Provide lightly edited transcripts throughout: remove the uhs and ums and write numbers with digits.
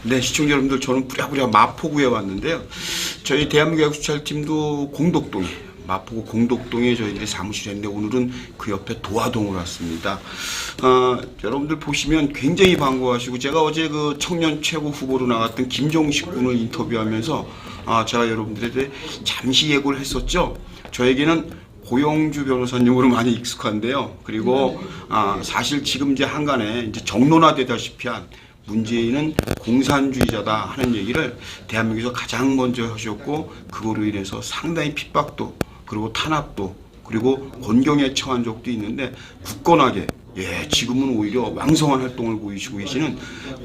네, 시청자 여러분들, 저는 부랴부랴 마포구에 왔는데요. 저희 대한민국 애국수찰팀도 공덕동에, 마포구 공덕동에 저희들이 사무실이 있는데 오늘은 그 옆에 도화동을 왔습니다. 여러분들 보시면 굉장히 반가워하시고, 제가 어제 그 청년 최고 후보로 나갔던 김종식 군을 인터뷰하면서 제가 여러분들에게 잠시 예고를 했었죠. 저에게는 고영주 변호사님으로 많이 익숙한데요. 그리고 사실 지금 이제 한간에 이제 정론화되다시피 한 문재인은 공산주의자다 하는 얘기를 대한민국에서 가장 먼저 하셨고, 그거로 인해서 상당히 핍박도 그리고 탄압도 그리고 곤경에 처한 적도 있는데 굳건하게, 지금은 오히려 왕성한 활동을 보이시고 계시는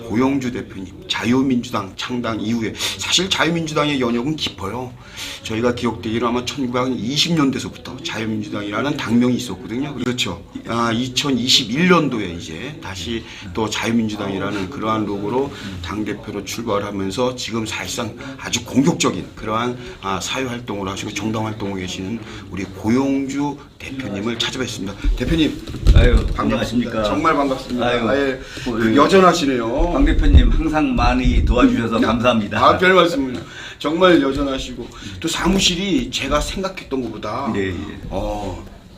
고영주 대표님, 자유민주당 창당 이후에, 사실 자유민주당의 연역은 깊어요. 저희가 기억되기로 아마 1920년대서부터 자유민주당이라는 당명이 있었거든요. 그렇죠. 2021년도에 이제 다시 또 자유민주당이라는 그러한 로고로 당대표로 출발하면서 지금 사실상 아주 공격적인 그러한 사회활동을 하시고 정당활동을 계시는 우리 고영주 대표님을 찾아뵙습니다. 대표님, 아유, 반갑습니다. 안녕하십니까. 정말 반갑습니다. 아유, 여전하시네요. 강 대표님 항상 많이 도와주셔서 감사합니다. 별 말씀입니다. 정말 여전하시고, 또 사무실이 제가 생각했던 것보다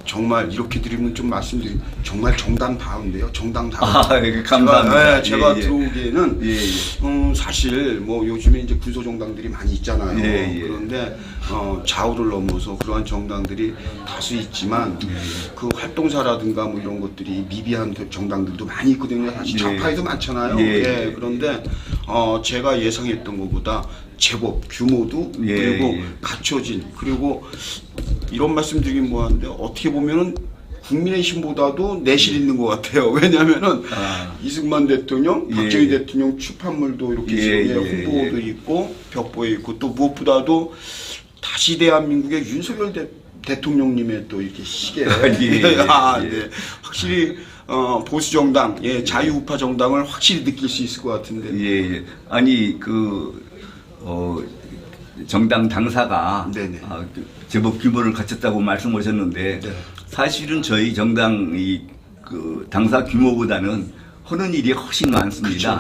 정말 이렇게 드리면 좀 말씀드리면 정말 정당다운데요. 정당다운. 감사합니다. 제가 들어오기에는 사실 뭐 요즘에 이제 군소정당들이 많이 있잖아요. 그런데 좌우를 넘어서 그러한 정당들이 다수 있지만 그 활동사라든가 뭐 이런 것들이 미비한 정당들도 많이 있거든요. 사실 좌파에도 많잖아요. 그런데 제가 예상했던 것보다 제법 규모도 그리고 갖춰진, 그리고 이런 말씀 드리긴 뭐하는데 어떻게 보면은 국민의힘보다도 내실 있는 것 같아요. 왜냐하면은 이승만 대통령, 박정희 대통령 출판물도 이렇게 홍보도 있고 벽보에 있고, 또 무엇보다도 다시 대한민국의 윤석열 대통령님의 또 이렇게 시계. 확실히 보수 정당, 자유우파 정당을 확실히 느낄 수 있을 것 같은데. 아니 정당 당사가 제법 규모를 갖췄다고 말씀하셨는데 사실은 저희 정당 그 당사 규모보다는 하는 일이 훨씬 많습니다.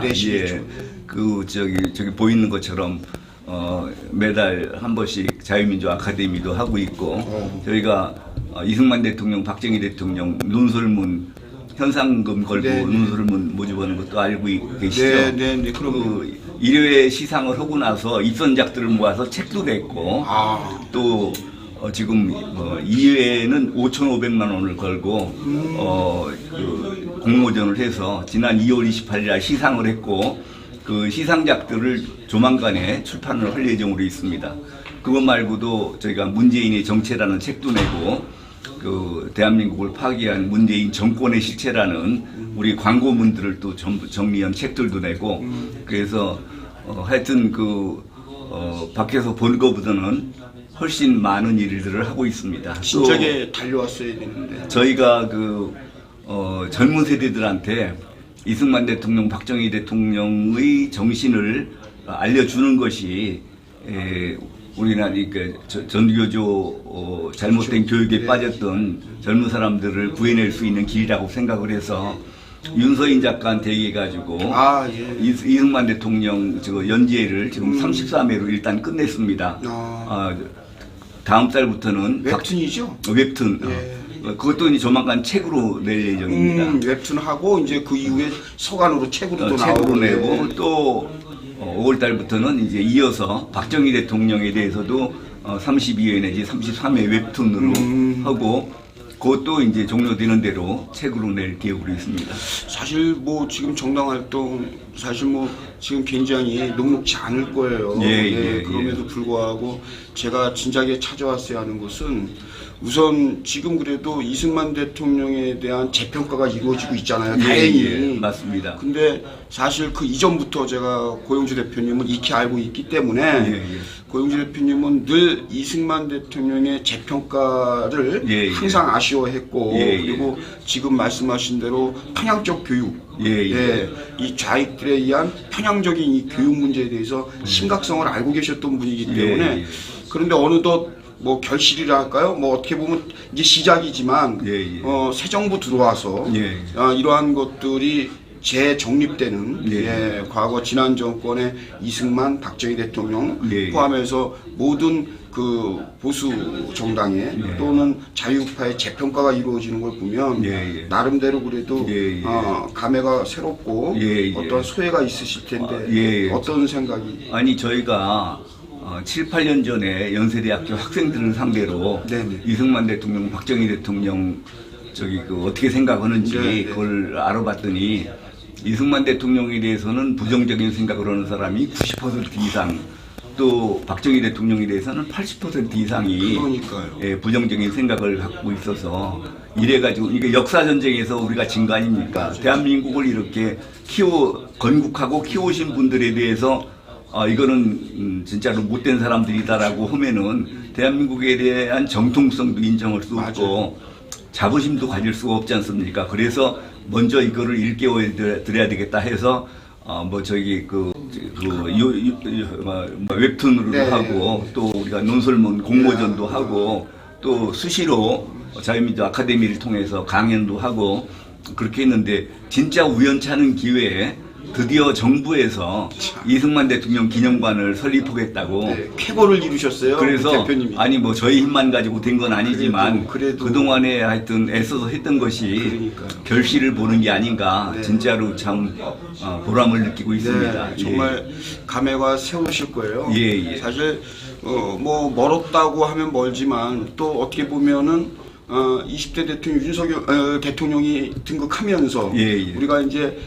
저기 보이는 것처럼 매달 한 번씩 자유민주 아카데미도 하고 있고, 저희가 이승만 대통령, 박정희 대통령 논설문 현상금 걸고 논설문 모집하는 것도 알고 계시죠? 그리고 일회 시상을 하고 나서 입선작들을 모아서 책도 냈고, 또 지금 2회에는 5,500만 원을 걸고 그 공모전을 해서 지난 2월 28일 날 시상을 했고, 그 시상작들을 조만간에 출판을 할 예정으로 있습니다. 그것 말고도 저희가 문재인의 정체라는 책도 내고, 그 대한민국을 파괴한 문재인 정권의 실체라는 우리 광고문들을 또 전부 정리한 책들도 내고, 그래서 하여튼 밖에서 본 것보다는 훨씬 많은 일들을 하고 있습니다. 진작에 달려왔어야 되는데. 저희가 젊은 세대들한테 이승만 대통령, 박정희 대통령의 정신을 알려주는 것이 우리나라 전교조 잘못된 교육에 빠졌던 젊은 사람들을 구해낼 수 있는 길이라고 생각을 해서 윤서인 작가한테 얘기해가지고 이승만 대통령 연재를 지금 33회로 일단 끝냈습니다. 다음 달부터는 웹툰이죠? 웹툰. 그것도 이제 조만간 책으로 낼 예정입니다. 웹툰하고 이제 그 이후에 서간으로 책으로 또 책으로 내고, 또 5월 달부터는 이제 이어서 박정희 대통령에 대해서도 32회 내지 33회 웹툰으로 하고, 그것도 이제 종료되는 대로 책으로 낼 계획으로 있습니다. 사실 뭐 지금 정당 활동 사실 뭐 지금 굉장히 녹록지 않을 거예요. 그럼에도 불구하고 제가 진작에 찾아왔어야 하는 것은, 우선 지금 그래도 이승만 대통령에 대한 재평가가 이루어지고 있잖아요. 다행히. 맞습니다. 근데 사실 그 이전부터 제가 고영주 대표님을 익히 알고 있기 때문에 고영주 대표님은 늘 이승만 대통령의 재평가를 항상 아쉬워했고, 그리고 지금 말씀하신 대로 편향적 교육, 이 좌익들에 의한 편향적인 이 교육 문제에 대해서 심각성을 알고 계셨던 분이기 때문에, 그런데 어느덧 뭐 결실이라 할까요? 뭐 어떻게 보면 이제 시작이지만 새 정부 들어와서 이러한 것들이 재정립되는 네. 예, 과거 지난 정권의 이승만, 박정희 대통령 네. 포함해서 모든 그 보수 정당의 또는 자유파의 재평가가 이루어지는 걸 보면 예, 예. 나름대로 그래도 예, 예. 감회가 새롭고 예, 예. 어떤 소회가 있으실 텐데 예, 예. 어떤 생각이? 아니 저희가 7, 8년 전에 연세대학교 학생들을 상대로 네네. 이승만 대통령, 박정희 대통령 그 어떻게 생각하는지 네네. 그걸 알아봤더니 이승만 대통령에 대해서는 부정적인 생각을 하는 사람이 90% 이상, 또 박정희 대통령에 대해서는 80% 이상이 그러니까요. 예, 부정적인 생각을 갖고 있어서 이래가지고 이게 역사 전쟁에서 우리가 진 거 아닙니까? 대한민국을 이렇게 건국하고 키우신 분들에 대해서 이거는 진짜로 못된 사람들이다라고 하면은 대한민국에 대한 정통성도 인정할 수 없고 자부심도 가질 수가 없지 않습니까? 그래서 먼저 이거를 일깨워 드려야 되겠다 해서 저기 웹툰으로도 네. 하고 또 우리가 논설문 공모전도 하고 또 수시로 자유민주 아카데미를 통해서 강연도 하고 그렇게 했는데 진짜 우연찮은 기회에 드디어 정부에서 이승만 대통령 기념관을 설립하겠다고 네, 쾌거를 이루셨어요. 그래서 대표님이. 아니 뭐 저희 힘만 가지고 된 건 아니지만 그래도. 그동안에 하여튼 애써서 했던 것이 그러니까요. 결실을 보는 게 아닌가 네. 진짜로 참 보람을 느끼고 있습니다. 네, 정말 감회가 새우실 거예요. 예, 예. 사실 뭐 멀었다고 하면 멀지만 또 어떻게 보면은 20대 대통령 윤석열 대통령이 등극하면서 예, 예. 우리가 이제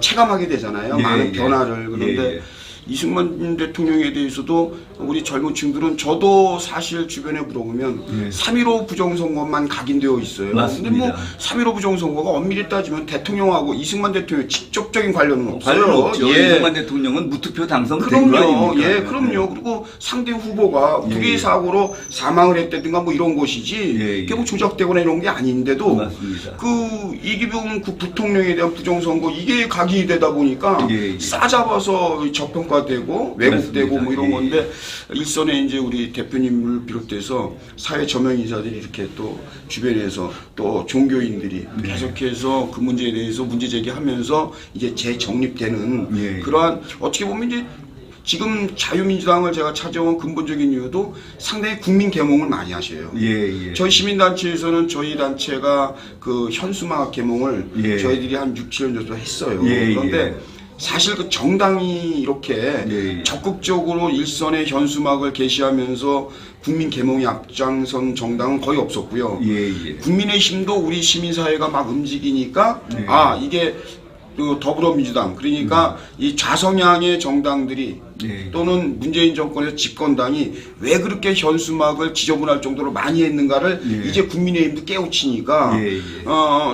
체감하게 되잖아요. 예, 많은 예. 변화를. 그런데 예, 예. 이승만 대통령에 대해서도 우리 젊은 층들은 저도 사실 주변에 물어보면 예. 3.15 부정선거만 각인되어 있어요. 맞습니다. 근데 뭐 3.15 부정선거가 엄밀히 따지면 대통령하고 이승만 대통령의 직접적인 관련은 없어요. 관련 없죠. 예. 이승만 대통령은 무투표 당선된 거 그럼요. 아닙니까? 예, 그럼요. 그리고 상대 후보가 예, 불의 예. 사고로 사망을 했다든가 뭐 이런 것이지 예, 예. 이게 뭐 조작되거나 이런 게 아닌데도 맞습니다. 그 이기병 그 부통령에 대한 부정선거 이게 각인이 되다 보니까 예, 예. 싸잡아서 저평가되고 왜곡되고 맞습니다. 뭐 이런 예, 건데 일선에 이제 우리 대표님을 비롯해서 사회 저명 인사들이 이렇게 또 주변에서 또 종교인들이 네. 계속해서 그 문제에 대해서 문제 제기하면서 이제 재정립되는 예, 예. 그러한 어떻게 보면 이제 지금 자유민주당을 제가 찾아온 근본적인 이유도 상당히 국민 계몽을 많이 하셔요. 예, 예. 저희 시민단체에서는 저희 단체가 그 현수막 계몽을 예. 저희들이 한 6, 7년 정도 했어요. 예, 그런데 예. 사실 그 정당이 이렇게 예, 예. 적극적으로 일선의 현수막을 게시하면서 국민 계몽에 앞장선 정당은 거의 없었고요. 예, 예. 국민의힘도 우리 시민사회가 막 움직이니까 예. 이게 그 더불어민주당 그러니까 이 좌성향의 정당들이 예. 또는 문재인 정권의 집권당이 왜 그렇게 현수막을 지저분할 정도로 많이 했는가를 예. 이제 국민의힘도 깨우치니까 예, 예.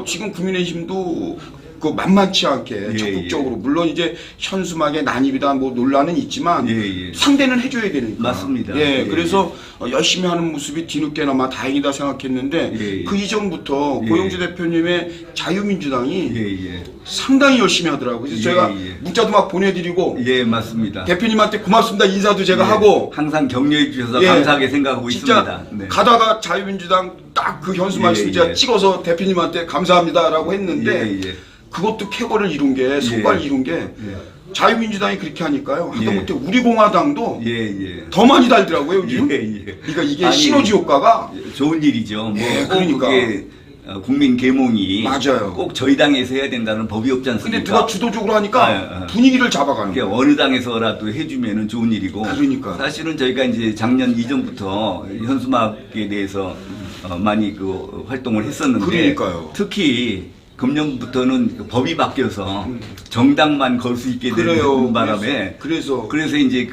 지금 국민의힘도 그 만만치 않게 예, 적극적으로 물론 이제 현수막의 난입이다 뭐 논란은 있지만 예, 예. 상대는 해줘야 되니까 맞습니다. 예, 예, 그래서 열심히 하는 모습이 뒤늦게나마 다행이다 생각했는데 예, 예. 그 이전부터 예. 고용주 대표님의 자유민주당이 예, 예. 상당히 열심히 하더라고요. 그래서 예, 제가 예. 문자도 막 보내드리고 예, 맞습니다. 대표님한테 고맙습니다 인사도 제가 예, 하고 항상 격려해 주셔서 예, 감사하게 생각하고 진짜 있습니다. 네. 가다가 자유민주당 딱 그 현수막 예, 있으면 제가 예. 찍어서 대표님한테 감사합니다라고 했는데 예, 예. 그것도 쾌거를 이룬 게 성과를 예. 이룬 게 자유민주당이 그렇게 하니까요. 하다못해 예. 우리 공화당도 예, 예. 더 많이 달더라고요 요즘. 예, 예. 그러니까 이게 아니, 시너지 효과가 좋은 일이죠. 뭐 예, 꼭 그러니까. 그게 국민 계몽이 맞아요. 꼭 저희 당에서 해야 된다는 법이 없지 않습니까? 근데 누가 주도적으로 하니까 분위기를 잡아가는 그게 거예요. 어느 당에서라도 해주면은 좋은 일이고. 그러니까. 사실은 저희가 이제 작년 이전부터 현수막에 대해서 많이 그 활동을 했었는데. 그러니까요. 특히 금년부터는 그 법이 바뀌어서 정당만 걸 수 있게 그래요. 되는 바람에. 그래서 이제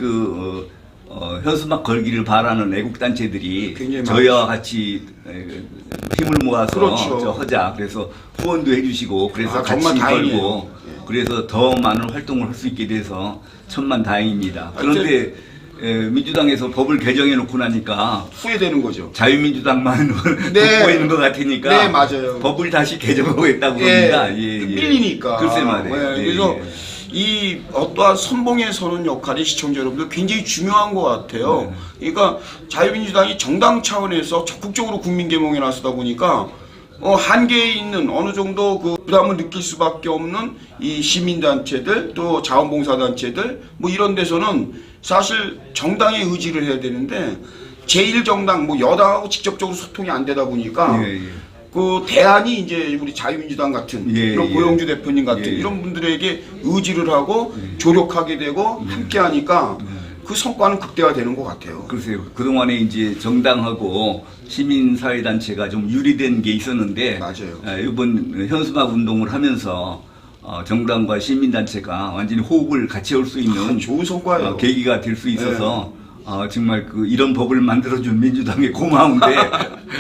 현수막 걸기를 바라는 애국 단체들이 굉장히 저희와 같이 힘을 모아서 그렇죠. 하자. 그래서 후원도 해주시고 그래서 같이 정말 다행이에요. 걸고 그래서 더 많은 활동을 할 수 있게 돼서 천만 다행입니다. 그런데 민주당에서 법을 개정해 놓고 나니까 후회되는 거죠. 자유민주당만 네. 듣고 있는 것 같으니까 네, 맞아요. 법을 다시 개정하겠다고 예, 합니다. 예, 예. 밀리니까. 글쎄 말이에요. 예, 예, 그래서 예. 이 어떠한 선봉에 서는 역할이 시청자 여러분들 굉장히 중요한 것 같아요. 그러니까 자유민주당이 정당 차원에서 적극적으로 국민 계몽에 나서다 보니까 한계에 있는 어느 정도 그 부담을 느낄 수밖에 없는 이 시민단체들 또 자원봉사단체들 뭐 이런 데서는 사실 정당의 의지를 해야 되는데 제1정당 뭐 여당하고 직접적으로 소통이 안 되다 보니까 예, 예. 그 대안이 이제 우리 자유민주당 같은 예, 이런 예. 고영주 대표님 같은 예. 이런 분들에게 의지를 하고 조력하게 되고 함께 하니까 그 성과는 극대화되는 것 같아요. 글쎄요. 그동안에 이제 정당하고 시민사회단체가 좀 유리된 게 있었는데, 맞아요. 이번 현수막 운동을 하면서 정당과 시민단체가 완전히 호흡을 같이 할 수 있는 좋은 성과예요. 계기가 될 수 있어서 정말 이런 법을 만들어준 민주당에 고마운데,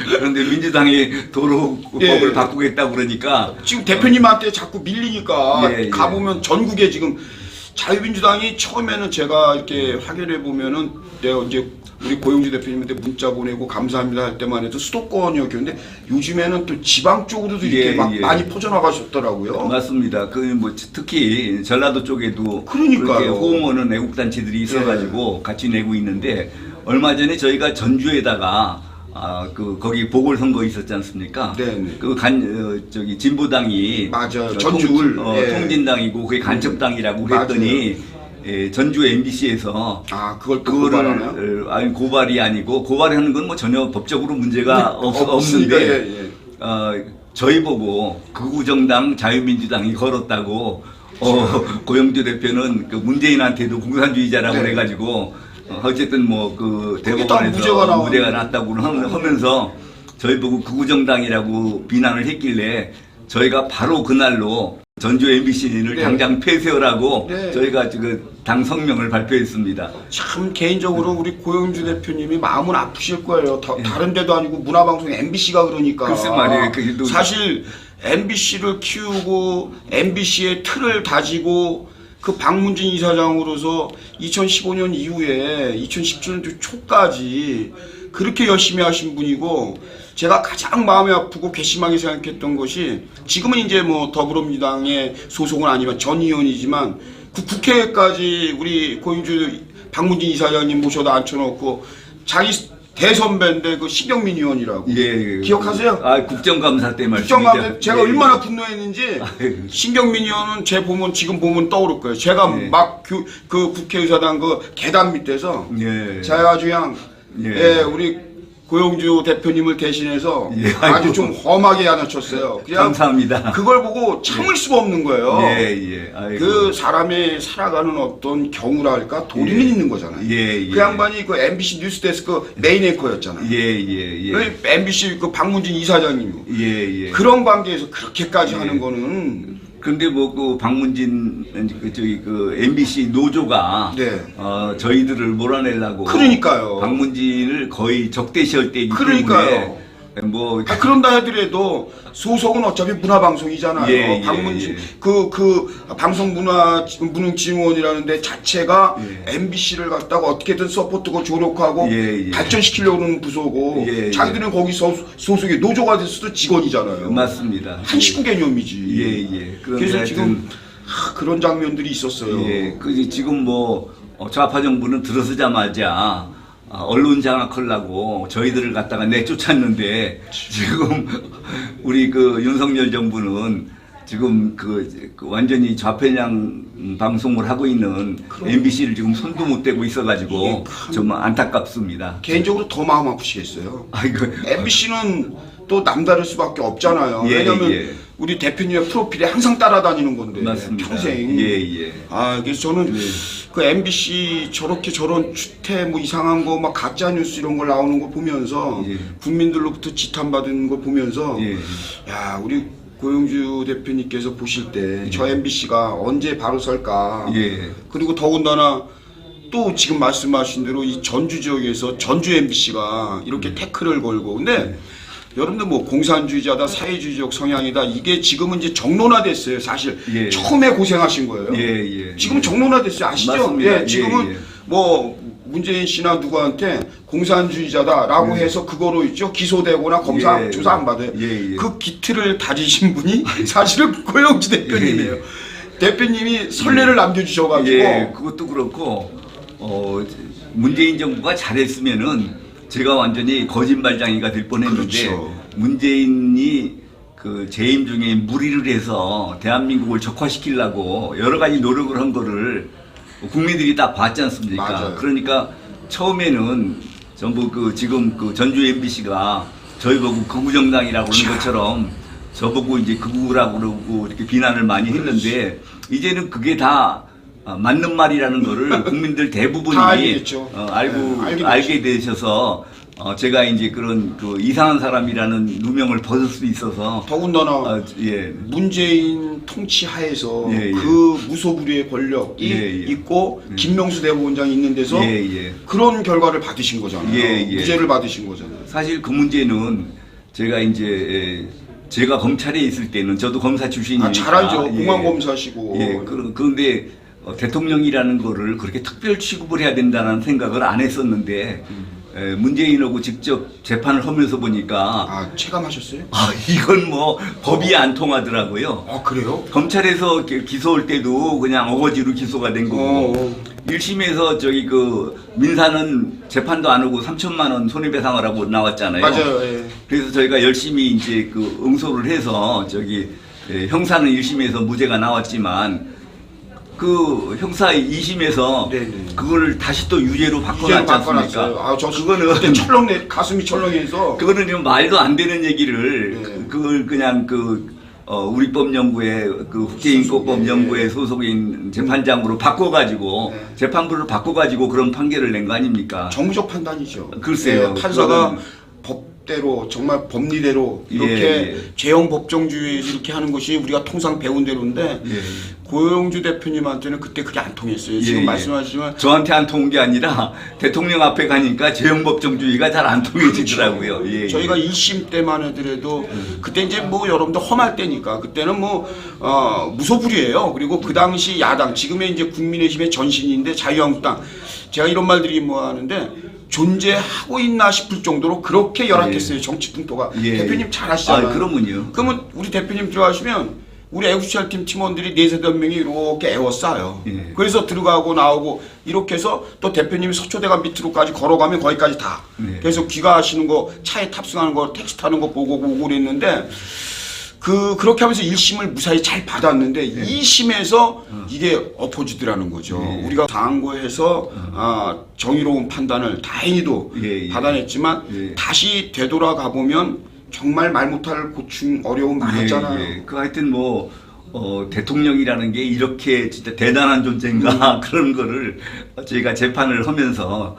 그런데 민주당이 도로 예. 법을 바꾸겠다고 그러니까 지금 대표님한테 자꾸 밀리니까 예, 예. 가보면 전국에 지금 자유민주당이 처음에는 제가 이렇게 확인해 보면은 내가 이제 우리 고영주 대표님한테 문자 보내고 감사합니다 할 때만 해도 수도권이었는데 요즘에는 또 지방 쪽으로도 이렇게 예, 막 예. 많이 퍼져나가셨더라고요. 맞습니다. 특히 전라도 쪽에도 그러니까요. 그렇게 호응하는 애국단체들이 있어가지고 같이 내고 있는데, 얼마 전에 저희가 전주에다가 거기 보궐선거 있었지 않습니까? 네네. 진보당이 맞아요. 전주울. 예. 통진당이고 그게 간첩당이라고 맞아요. 했더니 전주 MBC에서 그걸 또 고발하나요? 아니 고발이 아니고, 고발하는 건 뭐 전혀 법적으로 문제가 없으니까, 없는데 예, 저희 보고 극우정당 자유민주당이 걸었다고 고영주 대표는 그 문재인한테도 공산주의자라고 네. 그래가지고 어쨌든 뭐 그 다 대법원에서 무죄가 났다고 하면서 저희 보고 극우정당이라고 비난을 했길래 저희가 바로 그날로 전주 MBC를 네. 당장 폐쇄하라고 네. 저희가 지금 당 성명을 발표했습니다. 참 개인적으로 우리 고영주 대표님이 마음은 아프실 거예요. 다른 데도 아니고 문화방송 MBC가 그러니까. 글쎄 말이에요. 그게 또 사실 MBC를 키우고 MBC의 틀을 다지고 그 박문진 이사장으로서 2015년 이후에 2017년 초까지 그렇게 열심히 하신 분이고, 제가 가장 마음이 아프고 괘씸하게 생각했던 것이, 지금은 이제 뭐 더불어민주당의 소속은 아니면 전 의원이지만 그 국회까지 우리 고영주 박문진 이사장님 모셔다 앉혀놓고 자기 대선배인데 그 신경민 의원이라고. 예. 기억하세요? 국정감사 때 말씀이죠. 국정감사 제가 예. 얼마나 분노했는지 신경민 의원은 지금 보면 떠오를 거예요. 제가 예. 막 그 국회의사당 그 계단 밑에서 예. 제가 아주 그냥 예. 우리 고영주 대표님을 대신해서 예. 아주 아이고. 좀 험하게 안아쳤어요. 그냥 감사합니다. 그걸 보고 참을 수가 없는 거예요. 예. 아이고. 그 사람의 살아가는 어떤 경우랄까 도리는 예. 있는 거잖아요. 예. 그 양반이 그 MBC 뉴스데스크 메인 앵커였잖아요. 예. 그 MBC 그 박문진 이사장님이 예. 그런 관계에서 그렇게까지 예. 하는 거는 근데 뭐 그 박문진 MBC 노조가 네. 저희들을 몰아내려고 그러니까요. 박문진을 거의 적대시할 때이기 그러니까요. 때문에 뭐 그런다 하더라도 소속은 어차피 문화방송이잖아요. 예. 박문진 그 방송문화무능지원이라는 데 자체가 MBC를 갖다가 어떻게든 서포트고 조력하고 예. 발전시키려고 하는 부서고 예. 자기들은 거기 소속이 노조가 됐어도 직원이잖아요. 맞습니다. 한 식구 개념이지. 예. 그래서 하여튼 지금 그런 장면들이 있었어요. 예. 지금 뭐 좌파 정부는 들어서자마자 언론 장악하려고 저희들을 갖다가 내쫓았는데, 지금 우리 그 윤석열 정부는 지금 그 완전히 좌편향 방송을 하고 있는 MBC를 지금 손도 못 대고 있어가지고 좀 안타깝습니다. 개인적으로 더 마음 아프시겠어요. 아이고. MBC는 또 남다를 수밖에 없잖아요. 예, 왜냐면 예. 우리 대표님의 프로필에 항상 따라다니는 건데. 맞습니다. 평생. 예. 그래서 저는 그 MBC 저런 추태 뭐 이상한 거 막 가짜 뉴스 이런 걸 나오는 거 보면서 예. 국민들로부터 지탄받은 거 보면서 예. 야, 우리 고영주 대표님께서 보실 때 저 MBC가 언제 바로 설까. 예. 그리고 더군다나 또 지금 말씀하신 대로 이 전주 지역에서 전주 MBC가 이렇게 태클을 걸고, 근데 여러분들 뭐 공산주의자다 사회주의적 성향이다 이게 지금은 이제 정론화됐어요. 사실 예. 처음에 고생하신 거예요. 예. 지금 정론화됐어요. 아시죠? 맞습니다. 지금은 예. 뭐 문재인 씨나 누구한테 공산주의자다라고 해서 그거로 있죠 기소되거나 검사 예. 조사 안 받아요. 예. 그 기틀을 다지신 분이 사실은 고영주 대표님이에요. 대표님이 선례를 남겨주셔가지고. 그것도 그렇고 문재인 정부가 잘했으면은 제가 완전히 거짓말쟁이가 될 뻔했는데, 그렇죠. 문재인이 그 재임 중에 무리를 해서 대한민국을 적화시키려고 여러 가지 노력을 한 거를 국민들이 딱 봤지 않습니까? 맞아요. 그러니까 처음에는 전부 그 지금 그 전주 MBC가 저희 보고 극우정당이라고 그러는 것처럼 저보고 이제 극우라고 그러고 이렇게 비난을 많이 했는데 이제는 그게 다 맞는 말이라는 거를 국민들 대부분이 다 알겠죠. 알게 되셔서 제가 이제 그런 그 이상한 사람이라는 누명을 벗을 수 있어서 더군다나 예. 문재인 통치 하에서 예, 예. 그 무소불위의 권력이 예, 예. 있고 김명수 대법원장이 있는 데서 예, 예. 그런 결과를 받으신 거잖아요. 예, 예. 무죄를 받으신 거잖아요. 사실 그 문제는 제가 이제 제가 검찰에 있을 때는 저도 검사 출신이니까 잘 알죠. 예. 공안검사시고. 예, 그런데 대통령이라는 거를 그렇게 특별 취급을 해야 된다는 생각을 안 했었는데 문재인하고 직접 재판을 하면서 보니까 체감하셨어요? 이건 뭐 법이 안 통하더라고요. 그래요? 검찰에서 기소할 때도 그냥 어거지로 기소가 된 거고 1심에서 저기 그 민사는 재판도 안 하고 3천만 원 손해배상을 하고 나왔잖아요. 맞아요. 예. 그래서 저희가 열심히 이제 그 응소를 해서 형사는 1심에서 무죄가 나왔지만 그 형사 2심에서 네네. 그걸 다시 또 유죄로 바꿔놨지 않습니까? 저 그거는 그때 가슴이 철렁해서. 그거는 좀 말도 안 되는 얘기를 네. 그걸 그냥 우리법연구회 그 국제인권법연구회 소속인 재판장으로 바꿔가지고 네. 재판부를 바꿔가지고 그런 판결을 낸 거 아닙니까? 정무적 판단이죠. 글쎄요. 판사가 법대로 정말 법리대로 이렇게 예. 죄형 법정주의 이렇게 하는 것이 우리가 통상 배운 대로인데 예. 고영주 대표님한테는 그때 그게 안 통했어요. 지금 예. 말씀하시지만 저한테 안 통한 게 아니라 대통령 앞에 가니까 재형법정주의가 잘 안 통해지더라고요. 그렇죠. 예. 저희가 2심 때만 하더라도 그때 이제 뭐 여러분들 험할 때니까 그때는 뭐 무소불위예요. 그리고 그 당시 야당 지금의 이제 국민의힘의 전신인데 자유한국당 제가 이런 말 드리긴 뭐 하는데 존재하고 있나 싶을 정도로 그렇게 열악했어요. 정치 풍토가. 예. 대표님 잘 아시잖아요. 그러면요. 그러면 우리 대표님 들어가시면 우리 애국시찰팀 팀원들이 4-5 명이 이렇게 에워싸요. 예. 그래서 들어가고 나오고 이렇게 해서 또 대표님이 서초대간 밑으로까지 걸어가면 거기까지 다. 예. 그래서 귀가하시는 거, 차에 탑승하는 거, 택시 타는 거 보고 그랬는데 그렇게 하면서 1심을 무사히 잘 받았는데 2심에서 이게 엎어지더라는 거죠. 예. 우리가 상고해서 정의로운 판단을 다행히도 예. 받아냈지만 예. 다시 되돌아가 보면 정말 말 못할 고충 어려움 많았잖아요. 예. 그 하여튼 대통령이라는 게 이렇게 진짜 대단한 존재인가 그런 거를 저희가 재판을 하면서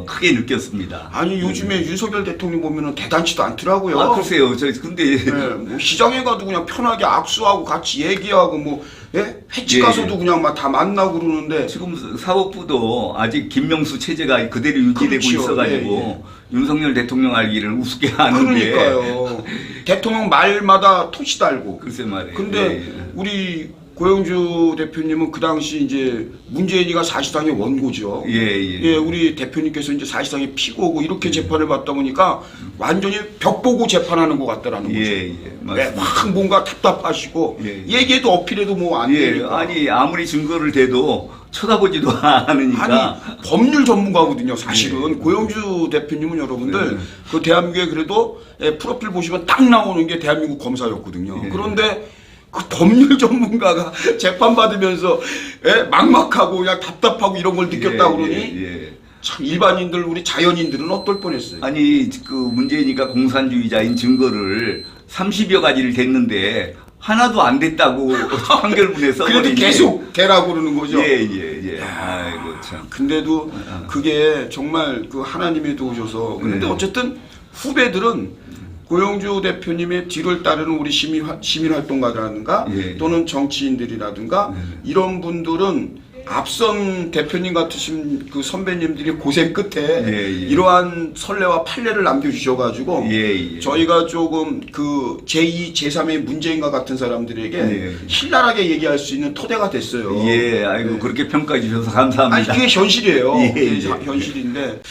크게 느꼈습니다. 아니 요즘에 윤석열 대통령 보면은 대단치도 않더라고요. 글쎄요. 근데 뭐 시장에 가도 그냥 편하게 악수하고 같이 얘기하고 횟집 예. 가서도 그냥 막 다 만나고 그러는데 지금 사법부도 아직 김명수 체제가 그대로 유지되고 그렇죠. 있어가지고 윤석열 대통령 알기를 우습게 하는데 그러니까요. 대통령 말마다 토시 달고. 글쎄 말이에요. 근데 우리 고영주 대표님은 그 당시 이제 문재인이가 사실상의 원고죠. 예. 우리 대표님께서 이제 사실상의 피고고 이렇게 재판을 받다 보니까 완전히 벽 보고 재판하는 것 같다라는 거죠. 예. 맞습니다. 확 뭔가 답답하시고 예. 얘기해도 어필해도 뭐 안 되니까. 아니 아무리 증거를 대도 쳐다보지도 않으니까. 아니 법률 전문가거든요. 사실은 고영주 대표님은 여러분들 그 대한민국에 그래도 프로필 보시면 딱 나오는 게 대한민국 검사였거든요. 그런데 그 법률 전문가가 재판 받으면서 막막하고 그냥 답답하고 이런 걸 느꼈다 그러니 참 일반인들 우리 자연인들은 어떨 뻔했어요. 아니 그 문재인이가 공산주의자인 증거를 30여 가지를 댔는데 하나도 안 됐다고 판결문에 써버리니 그래도 계속 대라고 그러는 거죠. 아이고 참. 근데도 그게 정말 그 하나님의 도우셔서 그런데 어쨌든 후배들은 고영주 대표님의 뒤를 따르는 우리 시민활동가라든가 또는 정치인들이라든가 이런 분들은 앞선 대표님 같으신 그 선배님들이 고생 끝에 이러한 선례와 판례를 남겨주셔가지고 저희가 조금 그 제2, 제3의 문재인과 같은 사람들에게 신랄하게 얘기할 수 있는 토대가 됐어요. 아이고 그렇게 평가해 주셔서 감사합니다. 아니 그게 현실이에요. 현실인데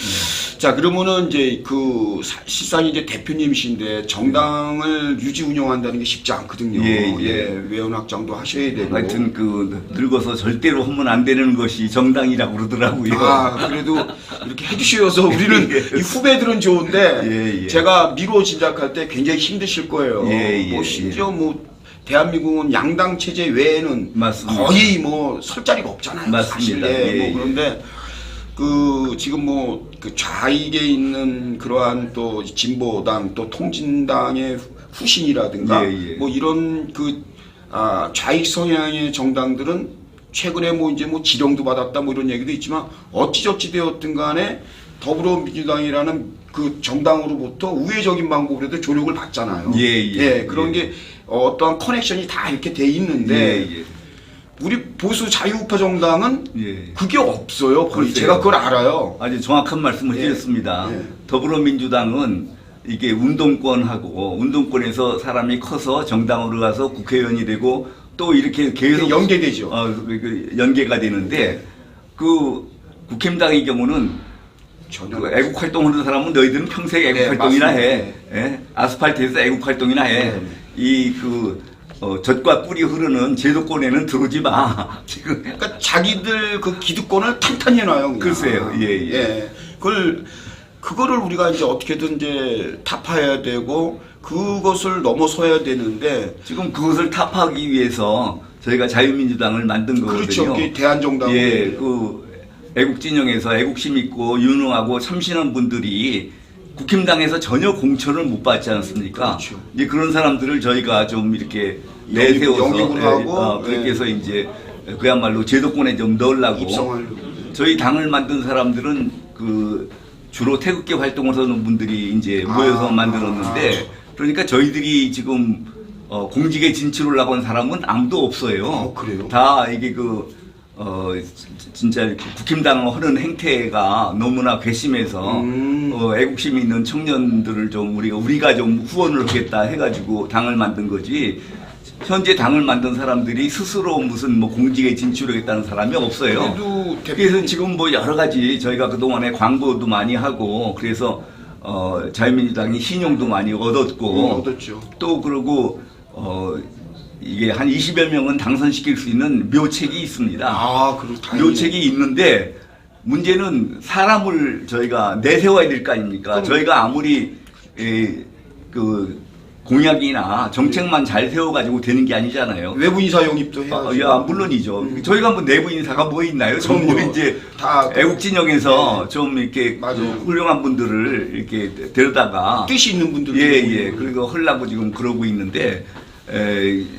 자, 그러면은 이제 그 사실상 이제 대표님이신데 정당을 유지 운영한다는 게 쉽지 않거든요. 외연 확장도 하셔야 되고. 하여튼 그 늙어서 절대로 하면 안 되는 것이 정당이라고 그러더라고요. 아, 그래도 이렇게 해주셔서 우리는 이 후배들은 좋은데 제가 미로 진작할 때 굉장히 힘드실 거예요. 뭐 심지어 뭐 대한민국은 양당 체제 외에는 맞습니다. 거의 뭐 설 자리가 없잖아요. 맞습니다. 사실. 뭐 그런데 그 지금 뭐 그 좌익에 있는 그러한 또 진보당 또 통진당의 후신이라든가 뭐 이런 그 좌익 성향의 정당들은 최근에 뭐 이제 뭐 지령도 받았다 뭐 이런 얘기도 있지만 어찌저찌 되었든 간에 더불어민주당이라는 그 정당으로부터 우회적인 방법으로도 조력을 받잖아요. 그런 게 어떠한 커넥션이 다 이렇게 돼 있는데 우리 보수 자유우파 정당은 그게 없어요. 거의 제가 그걸 알아요. 아주 정확한 말씀을 해주셨습니다. 더불어민주당은 이게 운동권하고 운동권에서 사람이 커서 정당으로 가서 국회의원이 되고 또 이렇게 계속 연계되죠. 연계가 되는데 그 국힘당의 경우는 그 애국 활동하는 사람은 너희들은 평생 애국 활동이나 해. 아스팔트에서 애국 활동이나 해. 젖과 꿀이 흐르는 제도권에는 들어오지 마. 지금. 그러니까 자기들 그 기득권을 탄탄히 해놔요. 글쎄요. 그거를 우리가 이제 어떻게든 이제 타파해야 되고 그것을 넘어서야 되는데 지금 그것을 타파하기 위해서 저희가 자유민주당을 만든 거거든요. 그렇죠. 대한정당. 그 애국 진영에서 애국심 있고 유능하고 참신한 분들이 국힘당에서 전혀 공천을 못 받지 않습니까? 그렇죠. 이제 그런 사람들을 저희가 좀 이렇게 내세워서 하고 그렇게 해서 이제 그야말로 제도권에 좀 넣으려고 입성하려고. 저희 당을 만든 사람들은 그 주로 태극기 활동을 하는 분들이 이제 모여서 만들었는데 그러니까 저희들이 지금 공직에 진출하려고 하는 사람은 아무도 없어요. 그래요? 다 이게 진짜 국힘당을 하는 행태가 너무나 괘씸해서 애국심이 있는 청년들을 좀 우리가 좀 후원을 하겠다 해가지고 당을 만든 거지. 현재 당을 만든 사람들이 스스로 무슨 뭐 공직에 진출하겠다는 사람이 없어요. 그래서 지금 뭐 여러 가지 저희가 그동안에 광고도 많이 하고 그래서 자유민주당이 신용도 많이 얻었고 얻었죠. 또 그러고 이게 한 20여 명은 당선시킬 수 있는 묘책이 있습니다. 묘책이 있는데 문제는 사람을 저희가 내세워야 될 거 아닙니까? 저희가 아무리 공약이나 정책만 잘 세워가지고 되는 게 아니잖아요. 외부 인사 영입도 해야죠. 물론이죠. 저희가 뭐 내부 인사가 뭐 있나요? 전부 이제 다 애국 진영에서 좀 이렇게 훌륭한 분들을 이렇게 데려다가 뜻이 있는 분들. 그리고 하려고 지금 그러고 있는데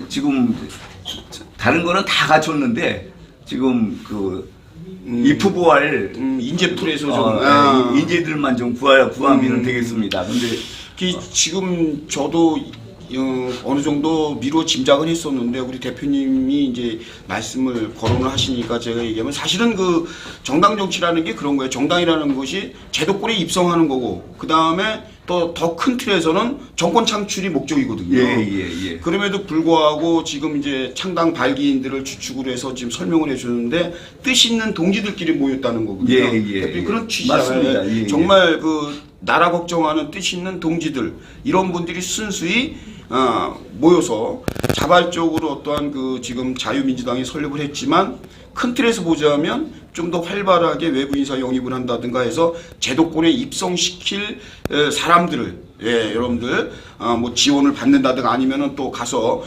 지금 다른 거는 다 갖췄는데 지금 입후보할 인재풀에서 좀 인재들만 좀 구하면 되겠습니다. 근데 지금 저도 어느 정도 미루어 짐작은 했었는데 우리 대표님이 이제 말씀을 거론을 하시니까 제가 얘기하면 사실은 그 정당 정치라는 게 그런 거예요. 정당이라는 것이 제도권에 입성하는 거고 그 다음에 또 더 큰 틀에서는 정권 창출이 목적이거든요. 그럼에도 불구하고 지금 이제 창당 발기인들을 주축으로 해서 지금 설명을 해주는데 뜻 있는 동지들끼리 모였다는 거거든요. 대표님 그런 취지잖아요. 정말 나라 걱정하는 뜻 있는 동지들 이런 분들이 순수히 모여서 자발적으로 어떠한 지금 자유민주당이 설립을 했지만 큰 틀에서 보자면 좀 더 활발하게 외부 인사 영입을 한다든가 해서 제도권에 입성시킬 사람들을 여러분들 뭐 지원을 받는다든가 아니면은 또 가서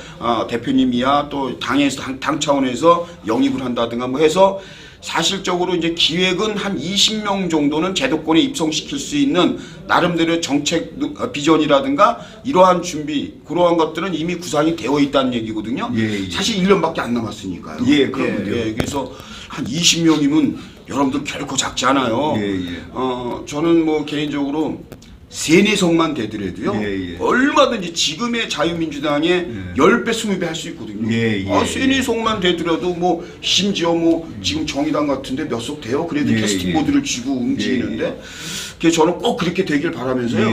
대표님이야 또 당 차원에서 영입을 한다든가 뭐 해서 사실적으로 이제 기획은 한 20명 정도는 제도권에 입성시킬 수 있는 나름대로 정책 비전이라든가 이러한 준비 그러한 것들은 이미 구상이 되어 있다는 얘기거든요. 사실 1년밖에 안 남았으니까요. 그래서 한 20명이면 여러분들 결코 작지 않아요. 저는 뭐 개인적으로 3-4석만 되더라도요. 얼마든지 지금의 자유민주당의 10배, 20배 할 수 있거든요. 3-4석만 되더라도 뭐 심지어 뭐 지금 정의당 같은데 몇 석 돼요? 그래도 캐스팅 보드를 쥐고 움직이는데 그래서 저는 꼭 그렇게 되길 바라면서요.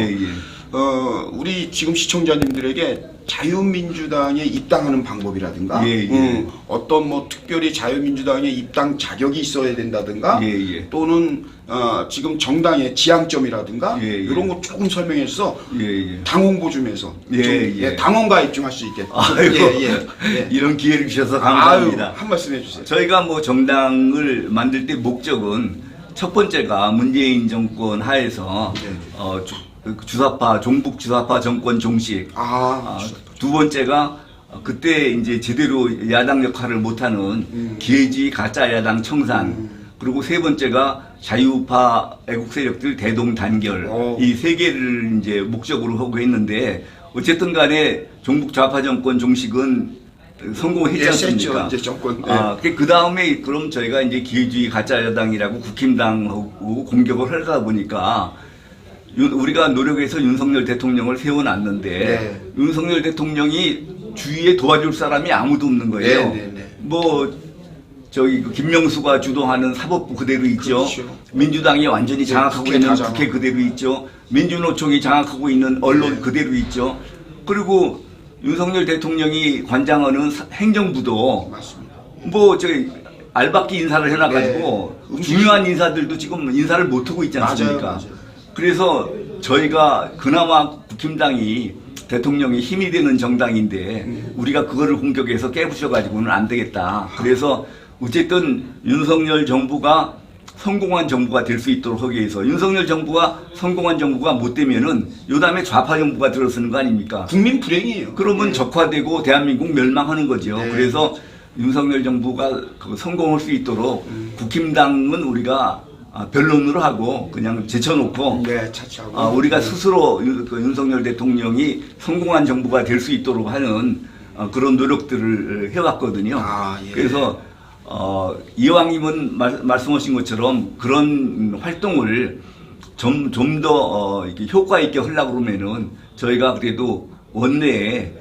우리 지금 시청자님들에게 자유민주당에 입당하는 방법이라든가 예, 예. 어떤 뭐 특별히 자유민주당에 입당 자격이 있어야 된다든가 예, 예. 또는 지금 정당의 지향점이라든가 예, 예. 이런 거 조금 설명해 주셔서 예, 예. 당 홍보 좀 해서 예, 좀, 예. 당원 가입 좀 할 수 있게. 아이고, 예. 이런 기회를 주셔서 감사합니다. 아유, 한 말씀 해주세요. 저희가 뭐 정당을 만들 때 목적은 첫 번째가 문재인 정권 하에서 네. 주사파 종북 주사파 정권 종식. 두 번째가 그때 이제 제대로 야당 역할을 못하는 기회주의 가짜 야당 청산. 그리고 세 번째가 자유파 애국 세력들 대동 단결. 이 세 개를 이제 목적으로 하고 했는데 어쨌든 간에 종북 좌파 정권 종식은 성공했지 않습니까? 이제 정권. 네. 그 다음에 그럼 저희가 이제 기회주의 가짜 여당이라고 국힘당하고 공격을 하다 보니까 우리가 노력해서 윤석열 대통령을 세워놨는데 네. 윤석열 대통령이 주위에 도와줄 사람이 아무도 없는 거예요. 네. 뭐 저기 김명수가 주도하는 사법부 그대로 있죠. 그렇죠. 민주당이 완전히 장악하고 국회 있는 다 장악. 국회 그대로 있죠. 민주노총이 장악하고 있는 언론 네. 그대로 있죠. 그리고 윤석열 대통령이 관장하는 행정부도 맞습니다. 뭐 저기 알박기 인사를 해놔가지고 네. 중요한 인사들도 지금 인사를 못하고 있지 않습니까? 맞아요. 그래서 저희가 그나마 국힘당이 대통령의 힘이 되는 정당인데 우리가 그거를 공격해서 깨부셔가지고는 안 되겠다. 그래서 어쨌든 윤석열 정부가 성공한 정부가 될 수 있도록 하기 위해서 윤석열 정부가 성공한 정부가 못 되면은 요 다음에 좌파 정부가 들어서는 거 아닙니까? 국민 불행이에요. 그러면 네. 적화되고 대한민국 멸망하는 거죠. 네. 그래서 윤석열 정부가 성공할 수 있도록 국힘당은 우리가 변론으로 하고 그냥 제쳐놓고 네, 차치하고. 우리가 스스로 윤석열 대통령이 성공한 정부가 될 수 있도록 하는 그런 노력들을 해왔거든요. 예. 그래서 이왕이면 말씀하신 것처럼 그런 활동을 좀 더 효과 있게 하려고 그러면은 저희가 그래도 원내에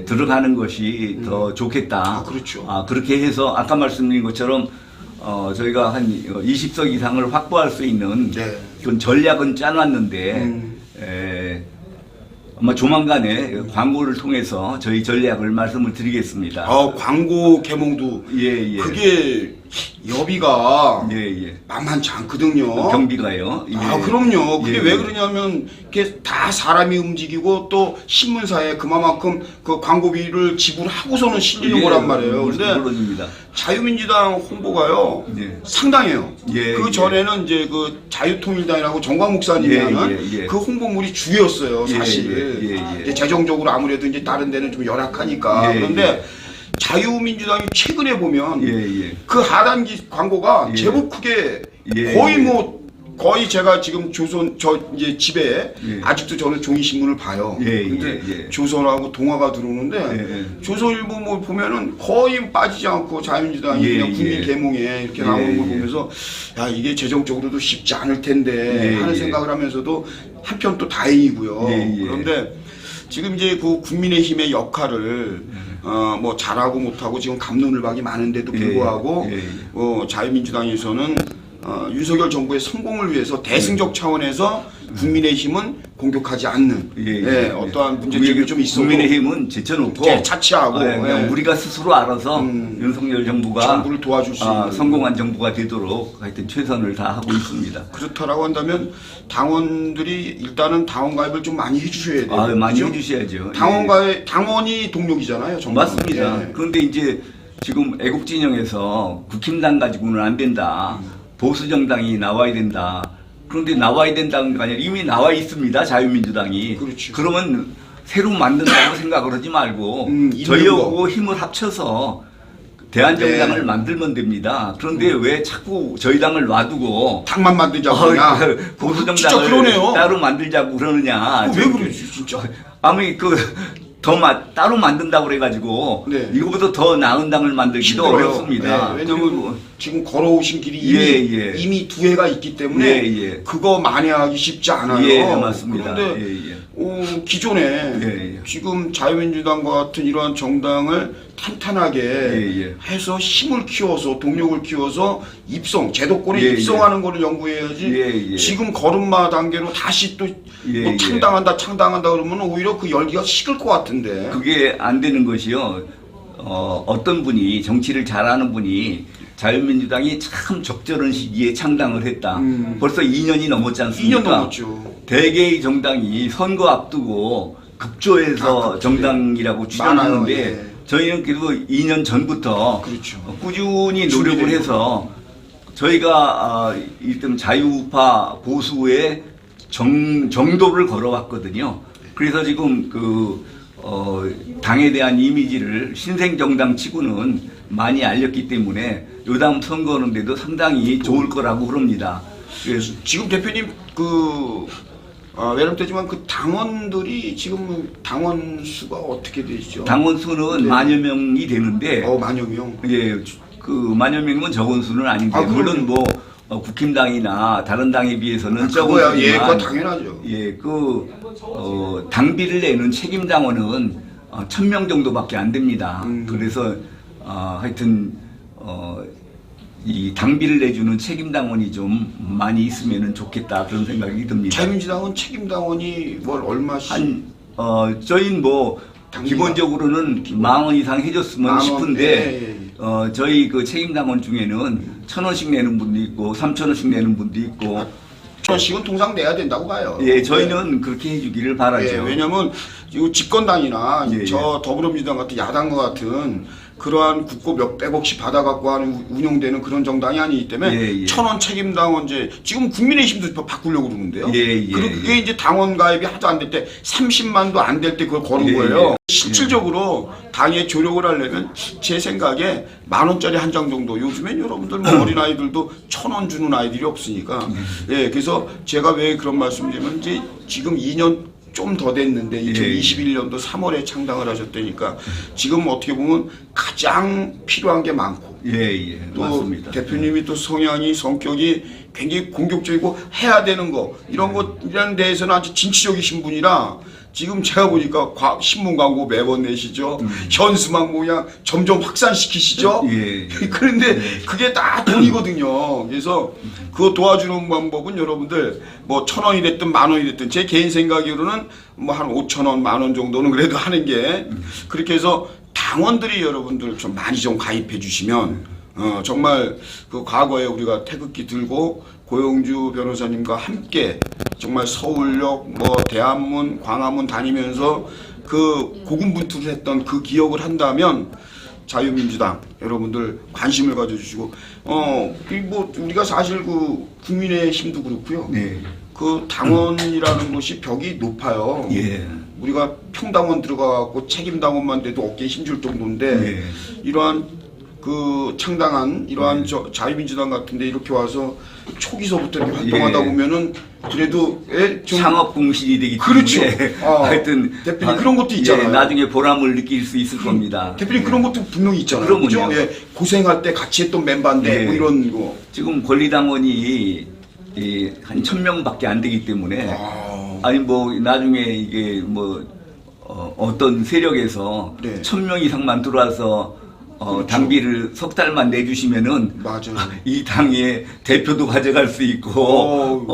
들어가는 것이 더 좋겠다. 그렇죠. 그렇게 해서 아까 말씀드린 것처럼 저희가 한 20석 이상을 확보할 수 있는 네. 그런 전략은 짜놨는데 아마 조만간에 광고를 통해서 저희 전략을 말씀을 드리겠습니다. 광고 개몽도 예. 그게 여비가 예. 만만치 않거든요. 경비가요. 예. 그럼요. 그게 예. 왜 그러냐면 이게 다 사람이 움직이고 또 신문사에 그만큼 그 광고비를 지불하고서는 실리는 예, 거란 말이에요. 근데 물론입니다. 자유민주당 홍보가요 예. 상당해요. 예, 그 예. 전에는 이제 그 자유통일당이라고 정광 목사님이 하는 예. 그 홍보물이 주였어요. 사실 예. 이제 재정적으로 아무래도 이제 다른 데는 좀 열악하니까. 예, 그런데 자유민주당이 최근에 보면 예. 그 하단기 광고가 예. 제법 크게 예, 거의 제가 지금 조선 이제 집에 예. 아직도 저는 종이 신문을 봐요. 예, 근데 예. 조선하고 동아가 들어오는데 예. 조선일보 뭐 보면은 거의 빠지지 않고 자유민주당이 예, 그냥 국민 예. 계몽에 이렇게 나오는 걸 예. 보면서 야 이게 재정적으로도 쉽지 않을 텐데 예, 하는 예. 생각을 하면서도 한편 또 다행이고요. 예. 그런데 지금 이제 그 국민의힘의 역할을 뭐 잘하고 못하고 지금 갑론을박이 많은데도 불구하고 예. 자유민주당에서는 윤석열 정부의 성공을 위해서 대승적 차원에서 국민의힘은 공격하지 않는 어떠한 문제점이 좀 있어도 국민의힘은 제쳐놓고 차치하고 그냥 우리가 스스로 알아서 윤석열 정부가 정부를 도와줄 수 있는 성공한 정부가 되도록 하여튼 최선을 다하고 있습니다. 그렇다라고 한다면 당원들이 일단은 당원 가입을 좀 많이 해주셔야 돼요. 많이 그죠? 해주셔야죠. 당원이 동력이잖아요. 정부. 맞습니다. 그런데 이제 지금 애국 진영에서 국힘당 가지고는 안 된다. 보수 정당이 나와야 된다. 그런데 나와야 된다는 게 아니라 이미 나와 있습니다. 자유민주당이. 그렇죠. 그러면 새로 만든다고 생각을 하지 말고 있는 저희하고 힘을 합쳐서 대한정당을 만들면 됩니다. 그런데 왜 자꾸 저희 당을 놔두고 당만 만들자고 그러냐. 보수 진짜 정당을 그러네요. 따로 만들자고 그러느냐. 왜 그러지 진짜? 아니 따로 만든다고 그래가지고 이거보다 더 나은 당을 만들기도 힘들어요. 어렵습니다. 왜냐면 지금 걸어오신 길이 이미 두 해가 있기 때문에 그거 만회하기 쉽지 않아요. 맞습니다. 그런데 기존에 지금 자유민주당과 같은 이러한 정당을 탄탄하게 예. 해서 힘을 키워서 동력을 키워서 제도권에 예, 입성하는 거를 연구해야지. 예. 지금 걸음마 단계로 다시 또 뭐 창당한다 그러면 오히려 그 열기가 식을 것 같은데. 그게 안 되는 것이요. 어떤 분이 정치를 잘하는 분이 자유민주당이 참 적절한 시기에 창당을 했다. 벌써 2년이 넘었지 않습니까? 2년 넘었죠. 대개의 정당이 선거 앞두고 급조해서 정당이라고 추정하는데 예. 저희는 그래도 2년 전부터 그렇죠. 꾸준히 노력을 준비되고. 해서 저희가 일단 자유우파 보수의 정도를 걸어왔거든요. 그래서 지금 당에 대한 이미지를 신생정당 치고는 많이 알렸기 때문에 요다음 선거하는데도 상당히 좋을 거라고 그럽니다. 그래서 지금 대표님 외람되지만 그 당원들이 지금 당원 수가 어떻게 되시죠? 당원 수는 네. 만여 명이 되는데 만여 명. 예, 만여 명이면 적은 수는 아닌데 물론 뭐 국힘당이나 다른 당에 비해서는 적은 그거야. 수지만 예, 그건 당연하죠. 예, 당비를 내는 책임 당원은 1,000명 정도밖에 안 됩니다. 그래서 하여튼 이 당비를 내주는 책임 당원이 좀 많이 있으면 좋겠다 그런 생각이 듭니다. 자유민주당은 책임 당원이 얼마씩? 저희는 당비가? 기본적으로는 10,000원 이상 해줬으면 10,000원, 싶은데 예. 저희 그 책임 당원 중에는 1,000원씩 내는 분도 있고 3,000원씩 내는 분도 있고 1,000원씩은 통상 내야 된다고 봐요. 예, 저희는 그렇게 해주기를 바라죠. 예, 왜냐하면 이 집권당이나 예, 저 더불어민주당 같은 야당과 같은 그러한 국고 몇백억씩 받아갖고 하는 운영되는 그런 정당이 아니기 때문에 예. 1,000원 책임당원제 지금 국민의힘도 바꾸려고 그러는데요. 예. 그게 이제 당원 가입이 하도 안 될 때 30만도 안 될 때 그걸 거는 거예요. 실질적으로 당에 조력을 하려면 제 생각에 10,000원짜리 한 장 정도. 요즘엔 여러분들 어린아이들도 1,000원 주는 아이들이 없으니까. 예, 그래서 제가 왜 그런 말씀드리면 이제 지금 2년 좀 더 됐는데 2021년도 3월에 창당을 하셨다니까 지금 어떻게 보면 가장 필요한 게 많고 또 맞습니다. 대표님이 또 성격이 굉장히 공격적이고 해야 되는 거 이런 데에서는 아주 진취적이신 분이라 지금 제가 보니까 신문 광고 매번 내시죠. 현수막 모양 점점 확산시키시죠. 예. 그런데 그게 다 돈이거든요. 그래서 그거 도와주는 방법은 여러분들 1,000원이 됐든 10,000원이 됐든 제 개인 생각으로는 한 5,000원, 10,000원 정도는 그래도 하는 게 그렇게 해서 당원들이 여러분들 좀 많이 좀 가입해 주시면 정말 그 과거에 우리가 태극기 들고 고영주 변호사님과 함께 정말 서울역, 대한문, 광화문 다니면서 그 고군분투를 했던 그 기억을 한다면 자유민주당 여러분들 관심을 가져주시고 우리가 사실 그 국민의힘도 그렇고요. 네. 그 당원이라는 것이 벽이 높아요. 예. 우리가 평당원 들어가고 책임당원만 돼도 어깨에 힘줄 정도인데 이러한 그 창당한 이러한 자유민주당 같은데 이렇게 와서 초기서부터 이렇게 활동하다 보면은 그래도 좀 창업 공신이 되기 그렇죠. 때문에 하여튼 대표님 그런 것도 있잖아요. 나중에 보람을 느낄 수 있을 겁니다. 대표님 그런 것도 분명히 있잖아요. 그럼요. 그죠? 고생할 때 같이 했던 멤버인데 이런 거. 지금 권리당원이 한 1,000명밖에 안 되기 때문에 나중에 이게 어떤 세력에서 1,000명 이상만 들어와서 당비를 석 달만 내주시면은 맞아요. 이 당의 대표도 가져갈 수 있고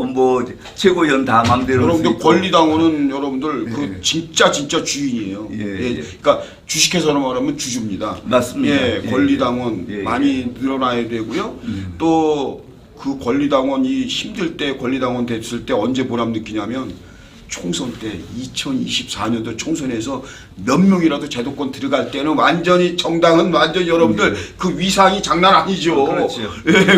최고위원 다 마음대로 여러분들 권리당원은 여러분들 그 진짜 주인이에요. 그러니까 주식회사로 말하면 주주입니다. 맞습니다. 권리당원 많이 늘어나야 되고요. 또 그 권리당원이 힘들 때 권리당원 됐을 때 언제 보람 느끼냐면 총선 때 2024년도 총선에서 몇 명이라도 제도권 들어갈 때는 정당은 완전히 여러분들 그 위상이 장난 아니죠. 그렇죠.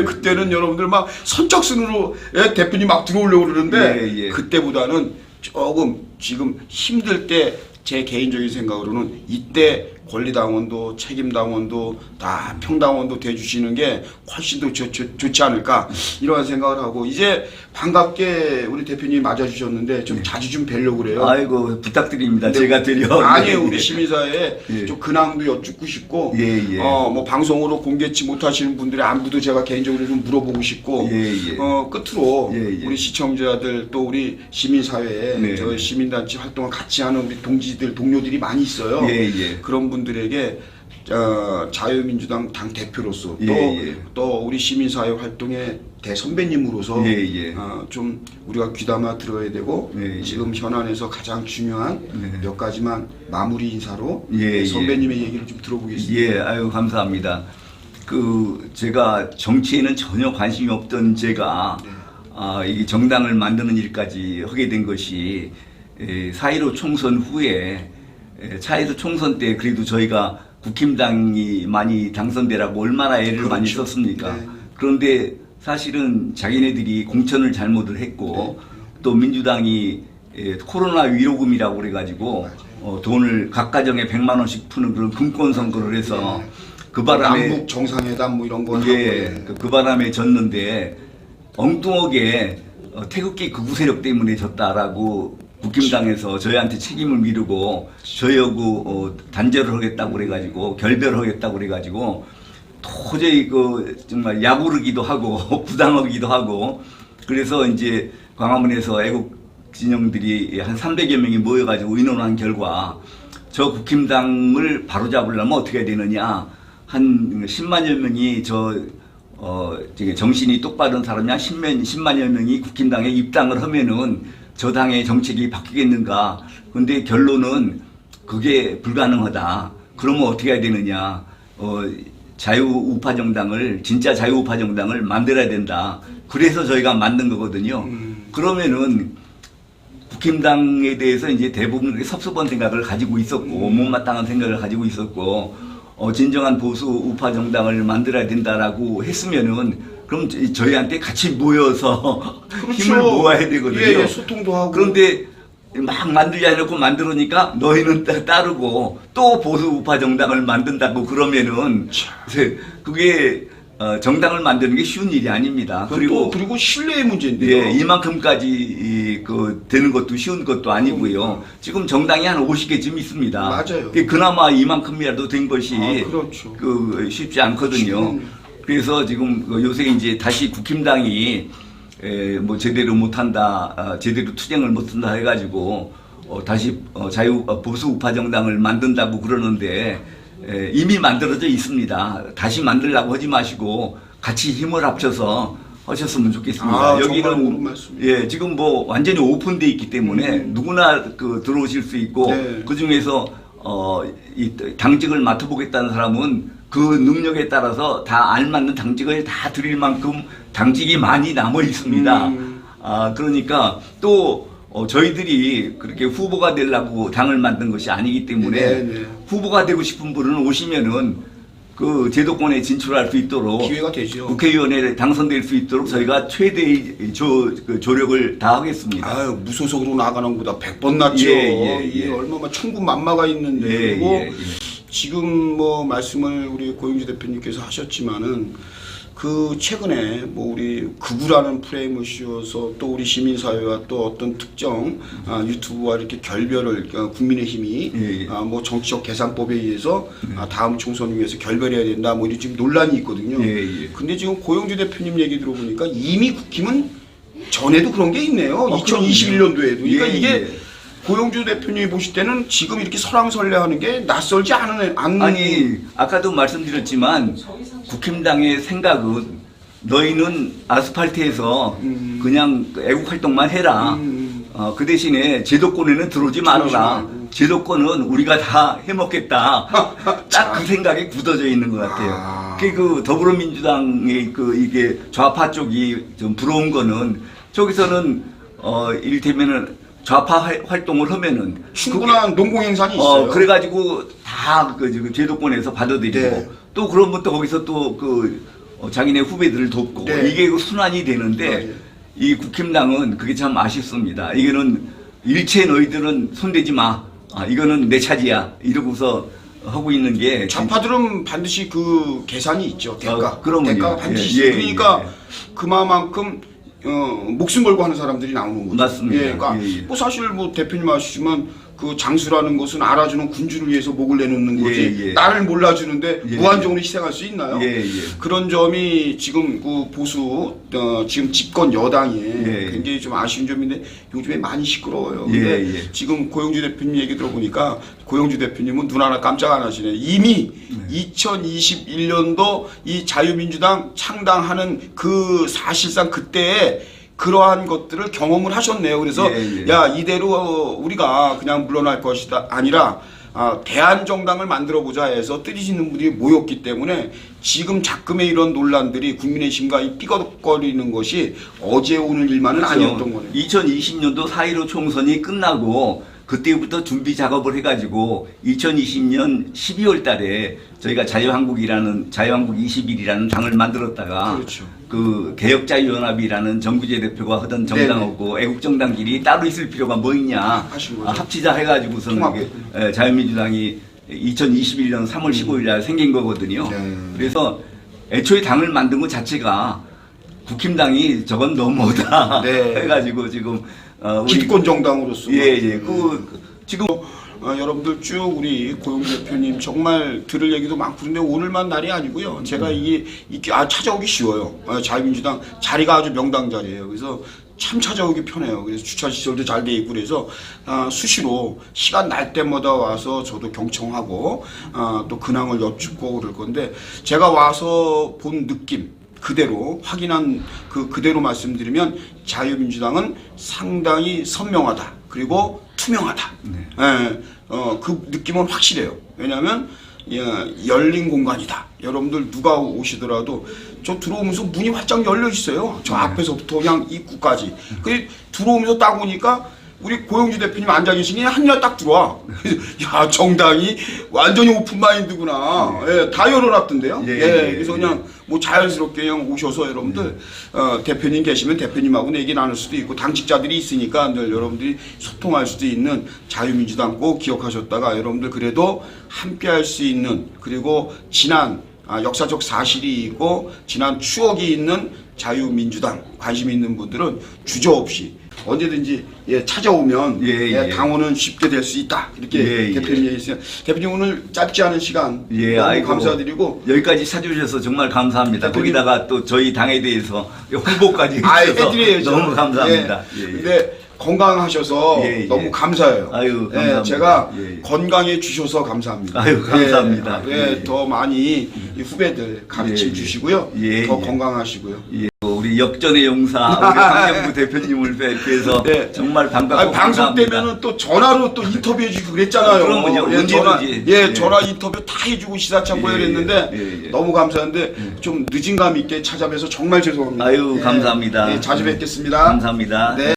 그때는 여러분들 막 선착순으로 대표님 막 들어오려고 그러는데 그때보다는 조금 지금 힘들 때 제 개인적인 생각으로는 이때 권리당원도 책임당원도 다 평당원도 돼주시는 게 훨씬 더 좋지 않을까 이런 생각을 하고 이제 반갑게 우리 대표님 맞아주셨는데 좀 자주 좀 뵈려고 그래요. 아이고 부탁드립니다. 제가 드려. 아니에요. 우리 시민사회에 예. 좀 근황도 여쭙고 싶고 예, 예. 뭐 방송으로 공개치 못하시는 분들의 안부도 제가 개인적으로 좀 물어보고 싶고 예, 예. 끝으로 예, 예. 우리 시청자들 또 우리 시민사회에 네. 저 시민단체 활동을 같이 하는 우리 동지들 동료들이 많이 있어요. 예, 예. 그런 분들에게 자유민주당 당 대표로서 또, 예. 또 우리 시민사회 활동의 대선배님으로서 예. 좀 우리가 귀담아 들어야 되고 예. 지금 현안에서 가장 중요한 네. 몇 가지만 마무리 인사로 예. 선배님의 얘기를 좀 들어보겠습니다. 예, 아유 감사합니다. 제가 정치에는 전혀 관심이 없던 제가 이 정당을 만드는 일까지 하게 된 것이 4.15 총선 후에 차에서 총선 때 그래도 저희가 국힘당이 많이 당선되라고 얼마나 애를 많이 그렇죠. 썼습니까? 네. 그런데 사실은 자기네들이 공천을 잘못을 했고 또 민주당이 코로나 위로금이라고 그래가지고 돈을 각 가정에 100만 원씩 푸는 그런 금권 선거를 해서 그 바람에 남북 정상회담 뭐 이런 거 예, 그 바람에 졌는데 엉뚱하게 태극기 극우 세력 때문에 졌다라고 국힘당에서 저희한테 책임을 미루고 저희하고 단절을 하겠다고 그래가지고 결별하겠다고 그래가지고 도저히 정말 야구르기도 하고 부당하기도 하고 그래서 이제 광화문에서 애국 진영들이 한 300여 명이 모여가지고 의논한 결과 저 국힘당을 바로잡으려면 어떻게 해야 되느냐 한 10만여 명이 정신이 똑바른 사람이 한 10만여 명이 국힘당에 입당을 하면은 저 당의 정책이 바뀌겠는가. 근데 결론은 그게 불가능하다. 그러면 어떻게 해야 되느냐. 자유우파 정당을, 진짜 자유우파 정당을 만들어야 된다. 그래서 저희가 만든 거거든요. 그러면은 국힘당에 대해서 이제 대부분 섭섭한 생각을 가지고 있었고, 못마땅한 생각을 가지고 있었고, 진정한 보수 우파 정당을 만들어야 된다라고 했으면은 그럼 저희한테 같이 모여서 그렇죠. 힘을 모아야 되거든요. 예, 소통도 하고. 그런데 막 만들지 않고 만들으니까 너희는 따르고 또 보수 우파 정당을 만든다고 그러면은 그게 정당을 만드는 게 쉬운 일이 아닙니다. 그리고 신뢰의 문제인데요. 예, 이만큼까지 되는 것도 쉬운 것도 아니고요. 지금 정당이 한 50개쯤 있습니다. 맞아요. 그나마 이만큼이라도 된 것이 그렇죠. 쉽지 않거든요. 그래서 지금 요새 이제 다시 국힘당이 뭐 제대로 못한다, 제대로 투쟁을 못한다 해가지고 다시 보수 우파 정당을 만든다고 그러는데 이미 만들어져 있습니다. 다시 만들려고 하지 마시고 같이 힘을 합쳐서 하셨으면 좋겠습니다. 정말 옳은 말씀이에요. 지금 뭐 완전히 오픈돼 있기 때문에 누구나 들어오실 수 있고 네. 그 중에서 이 당직을 맡아보겠다는 사람은 그 능력에 따라서 다 알맞는 당직을 다 드릴 만큼 당직이 많이 남아 있습니다. 그러니까 또 저희들이 그렇게 후보가 되려고 당을 만든 것이 아니기 때문에 후보가 되고 싶은 분은 오시면은 그 제도권에 진출할 수 있도록 기회가 되죠. 국회의원에 당선될 수 있도록 저희가 최대의 조력을 다하겠습니다. 무소속으로 나가는 것보다 100번 낫죠. 이게 얼마나 천군만마가 있는데 그리고 지금 뭐 말씀을 우리 고영주 대표님께서 하셨지만은 최근에 뭐 우리 극우라는 프레임을 씌워서 또 우리 시민사회와 또 어떤 특정 유튜브와 이렇게 결별을 국민의힘이 뭐 정치적 계산법에 의해서 다음 총선을 위해서 결별해야 된다 뭐 이런 지금 논란이 있거든요. 근데 지금 고영주 대표님 얘기 들어보니까 이미 국힘은 전에도 그런 게 있네요. 2021년도에도. 그러니까 이게 고영주 대표님이 보실 때는 지금 이렇게 설왕설래하는 게 낯설지 않은 아니 아까도 말씀드렸지만 국힘당의 생각은 너희는 아스팔트에서 그냥 애국 활동만 해라. 그 대신에 제도권에는 들어오지 말아라. 제도권은 우리가 다 해먹겠다. 딱 그 생각이 굳어져 있는 것 같아요. 그 더불어민주당의 이게 좌파 쪽이 좀 부러운 거는 저기서는 이를테면은 좌파 활동을 하면은 충분한 농공행산이 있어요. 그래가지고 다 제도권에서 받아들이고 또 그럼부터 거기서 또 자기네 후배들을 돕고 이게 순환이 되는데 이 국힘당은 그게 참 아쉽습니다. 이거는 일체 너희들은 손대지 마. 이거는 내 차지야. 이러고서 하고 있는 게 좌파들은 반드시 그 계산이 있죠. 대가. 그러면요. 대가가 반드시 예, 있어요. 그러니까 예. 그만큼 목숨 걸고 하는 사람들이 나오는 거죠. 맞습니다. 예, 그러니까 예, 예. 뭐 사실 뭐 대표님 아시지만 그 장수라는 것은 알아주는 군주를 위해서 목을 내놓는 거지 예, 예. 나를 몰라주는데 예, 무한정으로 희생할 수 있나요? 예, 예. 그런 점이 지금 그 보수 지금 집권 여당에 예. 굉장히 좀 아쉬운 점인데 요즘에 많이 시끄러워요. 예, 근데 예. 지금 고영주 대표님 얘기 들어보니까 고영주 대표님은 눈 하나 깜짝 안 하시네. 이미 2021년도 이 자유민주당 창당하는 그 사실상 그때에 그러한 것들을 경험을 하셨네요. 그래서 예, 예. 야 이대로 우리가 그냥 물러날 것이다 아니라 대한정당을 만들어보자 해서 뜻있는 분들이 모였기 때문에 지금 자금의 이런 논란들이 국민의 심각이 삐걱거리는 것이 어제 오늘 일만은 아니었던 거네요. 2020년도 4.15 총선이 끝나고 그때부터 준비 작업을 해가지고 2020년 12월 달에 저희가 자유한국 20일이라는 당을 만들었다가 그렇죠. 그 개혁자유연합이라는 정구재 대표가 하던 정당하고 애국정당끼리 따로 있을 필요가 뭐 있냐 하신 거죠. 합치자 해가지고서는 이게 자유민주당이 2021년 3월 15일 날 생긴 거거든요. 네. 그래서 애초에 당을 만든 것 자체가 국힘당이 저건 너무하다 네. 해가지고 지금 우리 집권 정당으로서 예. 지금 여러분들 쭉 우리 고영주 대표님 정말 들을 얘기도 많고 그런데 오늘만 날이 아니고요. 제가 이게 찾아오기 쉬워요. 자유민주당 자리가 아주 명당 자리예요. 그래서 참 찾아오기 편해요. 그래서 주차 시설도 잘 돼 있고 그래서 수시로 시간 날 때마다 와서 저도 경청하고 또 근황을 여쭙고 그럴 건데 제가 와서 본 느낌 그대로 확인한 그대로 말씀드리면 자유민주당은 상당히 선명하다. 그리고 투명하다. 네. 예, 그 느낌은 확실해요. 왜냐하면 열린 공간이다. 여러분들 누가 오시더라도 저 들어오면서 문이 활짝 열려 있어요. 저 앞에서부터 그냥 입구까지. 그 들어오면서 딱 보니까 우리 고영주 대표님 앉아 계시니 한이나 딱 들어와. 야 정당이 완전히 오픈 마인드구나. 예, 다 열어놨던데요. 그래서 그냥 뭐 자연스럽게 그냥 오셔서 여러분들 대표님 계시면 대표님하고 얘기 나눌 수도 있고 당직자들이 있으니까 늘 여러분들이 소통할 수도 있는 자유민주당 꼭 기억하셨다가 여러분들 그래도 함께할 수 있는 그리고 지난 역사적 사실이 있고 지난 추억이 있는 자유민주당 관심 있는 분들은 주저없이 언제든지 찾아오면 당원은 쉽게 될 수 있다 이렇게 대표님 얘기했어요. 대표님 오늘 짧지 않은 시간 너무 감사드리고 여기까지 찾아주셔서 정말 감사합니다. 거기다가 또 저희 당에 대해서 홍보까지 해주셔서 해드려야죠. 너무 감사합니다. 근데 건강하셔서 너무 감사해요. 아유, 감사합니다. 제가 건강해 주셔서 감사합니다. 아유, 감사합니다. 더 많이 이 후배들 가르쳐 주시고요. 더 건강하시고요. 우리 역전의 용사 우리 강경구 대표님을 뵈서 정말 반갑고 방송 때면은 또 전화로 또 인터뷰해 주고 그랬잖아요. 그럼요. 언제든지. 전화 인터뷰 다 해주고 시사참고 그랬는데 너무 감사한데 좀 늦은 감 있게 찾아뵈서 정말 죄송합니다. 아유, 감사합니다. 자주 뵙겠습니다. 감사합니다. 네.